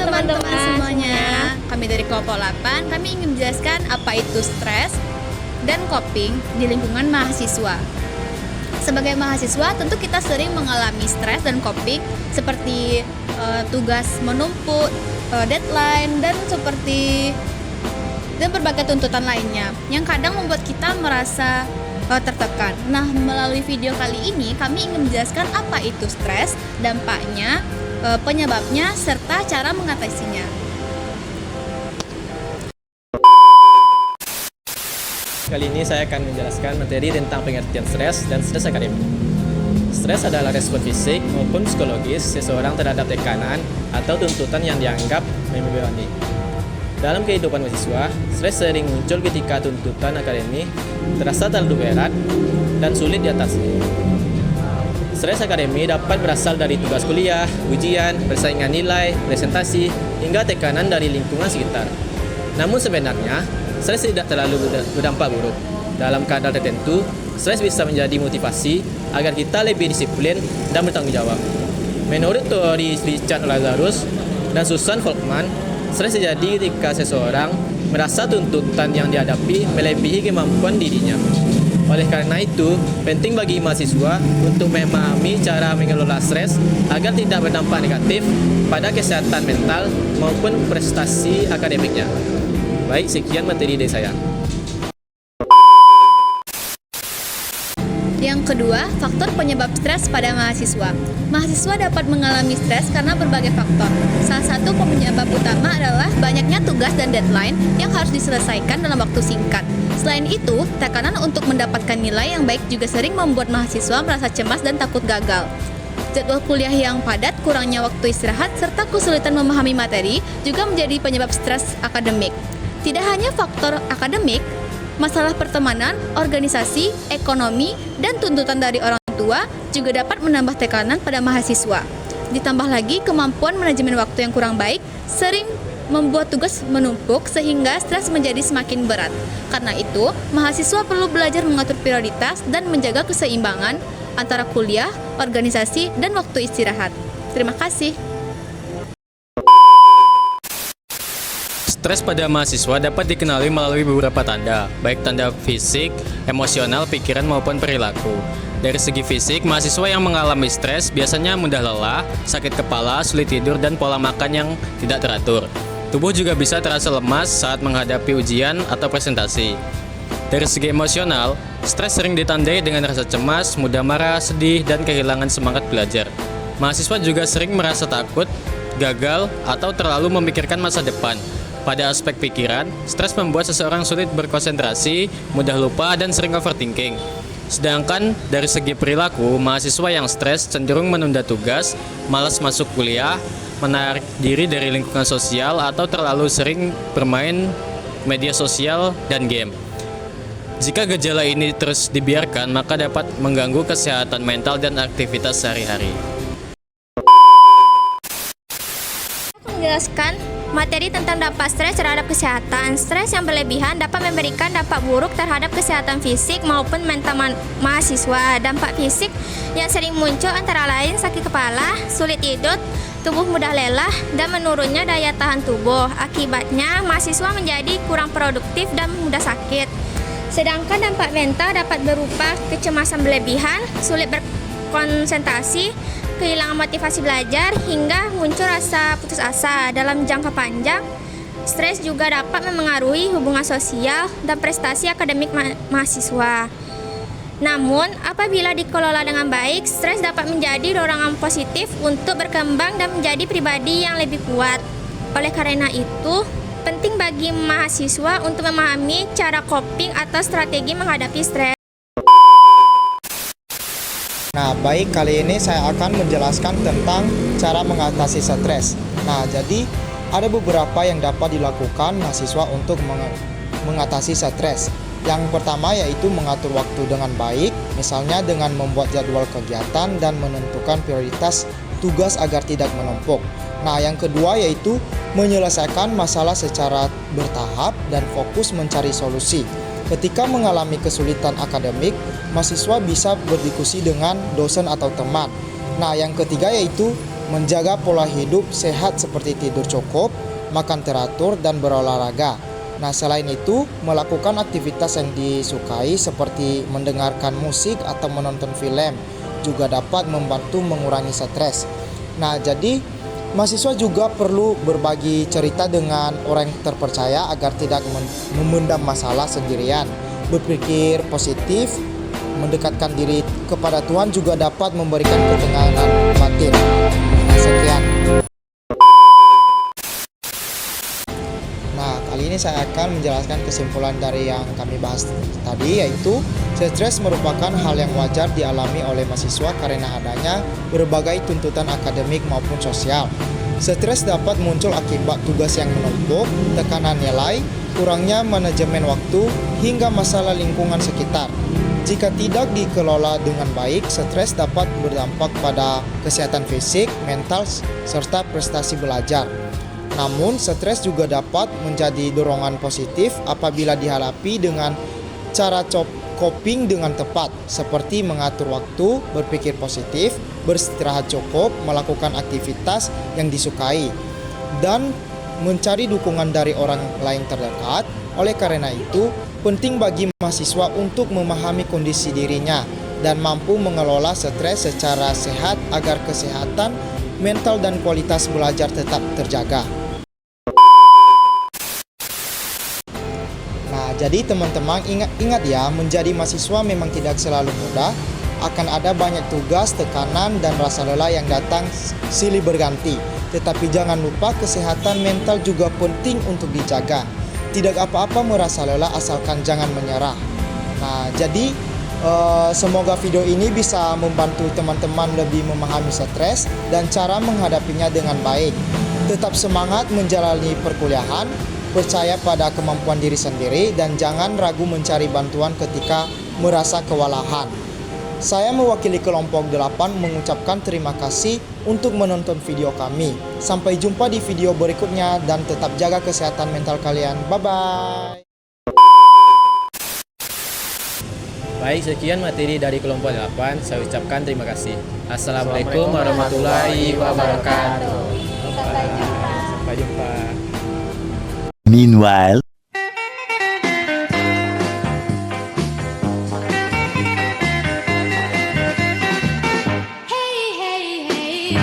teman-teman semuanya. Kami dari kelompok 8, kami ingin menjelaskan apa itu stres dan coping di lingkungan mahasiswa. Sebagai mahasiswa, tentu kita sering mengalami stres dan coping seperti tugas menumpuk, deadline, dan berbagai tuntutan lainnya yang kadang membuat kita merasa tertekan. Nah, melalui video kali ini kami ingin menjelaskan apa itu stres, dampaknya, penyebabnya, serta cara mengatasinya. Kali ini saya akan menjelaskan materi tentang pengertian stres dan stres akademik. Stres adalah respon fisik maupun psikologis seseorang terhadap tekanan atau tuntutan yang dianggap membebani. Dalam kehidupan mahasiswa, stres sering muncul ketika tuntutan akademik terasa terlalu berat dan sulit diatasi. Stres akademik dapat berasal dari tugas kuliah, ujian, persaingan nilai, presentasi, hingga tekanan dari lingkungan sekitar. Namun sebenarnya, stres tidak terlalu berdampak buruk. Dalam keadaan tertentu, stres bisa menjadi motivasi agar kita lebih disiplin dan bertanggung jawab. Menurut teori Richard Lazarus dan Susan Folkman, stres terjadi ketika seseorang merasa tuntutan yang dihadapi melebihi kemampuan dirinya. Oleh karena itu, penting bagi mahasiswa untuk memahami cara mengelola stres agar tidak berdampak negatif pada kesehatan mental maupun prestasi akademiknya. Baik, sekian materi dari saya. Yang kedua, faktor penyebab stres pada mahasiswa. Mahasiswa dapat mengalami stres karena berbagai faktor. Salah satu penyebab utama adalah banyaknya tugas dan deadline yang harus diselesaikan dalam waktu singkat. Selain itu, tekanan untuk mendapatkan nilai yang baik juga sering membuat mahasiswa merasa cemas dan takut gagal. Jadwal kuliah yang padat, kurangnya waktu istirahat, serta kesulitan memahami materi juga menjadi penyebab stres akademik. Tidak hanya faktor akademik, masalah pertemanan, organisasi, ekonomi, dan tuntutan dari orang tua juga dapat menambah tekanan pada mahasiswa. Ditambah lagi kemampuan manajemen waktu yang kurang baik sering membuat tugas menumpuk sehingga stres menjadi semakin berat. Karena itu, mahasiswa perlu belajar mengatur prioritas dan menjaga keseimbangan antara kuliah, organisasi, dan waktu istirahat. Terima kasih. Stres pada mahasiswa dapat dikenali melalui beberapa tanda, baik tanda fisik, emosional, pikiran, maupun perilaku. Dari segi fisik, mahasiswa yang mengalami stres biasanya mudah lelah, sakit kepala, sulit tidur, dan pola makan yang tidak teratur. Tubuh juga bisa terasa lemas saat menghadapi ujian atau presentasi. Dari segi emosional, stres sering ditandai dengan rasa cemas, mudah marah, sedih, dan kehilangan semangat belajar. Mahasiswa juga sering merasa takut, gagal, atau terlalu memikirkan masa depan. Pada aspek pikiran, stres membuat seseorang sulit berkonsentrasi, mudah lupa, dan sering overthinking. Sedangkan dari segi perilaku, mahasiswa yang stres cenderung menunda tugas, malas masuk kuliah, menarik diri dari lingkungan sosial, atau terlalu sering bermain media sosial dan game. Jika gejala ini terus dibiarkan, maka dapat mengganggu kesehatan mental dan aktivitas sehari-hari. Menjelaskan materi tentang dampak stres terhadap kesehatan. Stres yang berlebihan dapat memberikan dampak buruk terhadap kesehatan fisik maupun mental mahasiswa. Dampak fisik yang sering muncul antara lain sakit kepala, sulit tidur, tubuh mudah lelah, dan menurunnya daya tahan tubuh. Akibatnya, mahasiswa menjadi kurang produktif dan mudah sakit. Sedangkan dampak mental dapat berupa kecemasan berlebihan, sulit berkonsentrasi, kehilangan motivasi belajar, hingga muncul rasa putus asa. Dalam jangka panjang, stres juga dapat memengaruhi hubungan sosial dan prestasi akademik mahasiswa. Namun, apabila dikelola dengan baik, stres dapat menjadi dorongan positif untuk berkembang dan menjadi pribadi yang lebih kuat. Oleh karena itu, penting bagi mahasiswa untuk memahami cara coping atau strategi menghadapi stres. Nah, baik, kali ini saya akan menjelaskan tentang cara mengatasi stres. Nah, jadi ada beberapa yang dapat dilakukan mahasiswa untuk mengatasi stres. Yang pertama yaitu mengatur waktu dengan baik, misalnya dengan membuat jadwal kegiatan dan menentukan prioritas tugas agar tidak menumpuk. Nah, yang kedua yaitu menyelesaikan masalah secara bertahap dan fokus mencari solusi. Ketika mengalami kesulitan akademik, mahasiswa bisa berdiskusi dengan dosen atau teman. Nah, yang ketiga yaitu menjaga pola hidup sehat seperti tidur cukup, makan teratur, dan berolahraga. Nah, selain itu, melakukan aktivitas yang disukai seperti mendengarkan musik atau menonton film juga dapat membantu mengurangi stres. Nah, jadi mahasiswa juga perlu berbagi cerita dengan orang terpercaya agar tidak memendam masalah sendirian. Berpikir positif, mendekatkan diri kepada Tuhan juga dapat memberikan ketenangan batin. Nah, sekian. Nah, kali ini saya akan menjelaskan kesimpulan dari yang kami bahas tadi, yaitu stres merupakan hal yang wajar dialami oleh mahasiswa karena adanya berbagai tuntutan akademik maupun sosial. Stres dapat muncul akibat tugas yang menumpuk, tekanan nilai, kurangnya manajemen waktu, hingga masalah lingkungan sekitar. Jika tidak dikelola dengan baik, stres dapat berdampak pada kesehatan fisik, mental, serta prestasi belajar. Namun, stres juga dapat menjadi dorongan positif apabila dihadapi dengan cara coping dengan tepat, seperti mengatur waktu, berpikir positif, beristirahat cukup, melakukan aktivitas yang disukai, dan mencari dukungan dari orang lain terdekat. Oleh karena itu, penting bagi mahasiswa untuk memahami kondisi dirinya dan mampu mengelola stres secara sehat agar kesehatan mental dan kualitas belajar tetap terjaga. Nah, jadi teman-teman ingat ya, menjadi mahasiswa memang tidak selalu mudah. Akan ada banyak tugas, tekanan, dan rasa lelah yang datang silih berganti. Tetapi jangan lupa kesehatan mental juga penting untuk dijaga. Tidak apa-apa merasa lelah asalkan jangan menyerah. Nah, jadi semoga video ini bisa membantu teman-teman lebih memahami stres dan cara menghadapinya dengan baik. Tetap semangat menjalani perkuliahan, percaya pada kemampuan diri sendiri, dan jangan ragu mencari bantuan ketika merasa kewalahan. Saya mewakili kelompok 8 mengucapkan terima kasih untuk menonton video kami. Sampai jumpa di video berikutnya dan tetap jaga kesehatan mental kalian. Bye-bye. Baik, sekian materi dari kelompok 8. Saya ucapkan terima kasih. Assalamualaikum warahmatullahi wabarakatuh. Sampai jumpa. Meanwhile, Hey, hey, hey.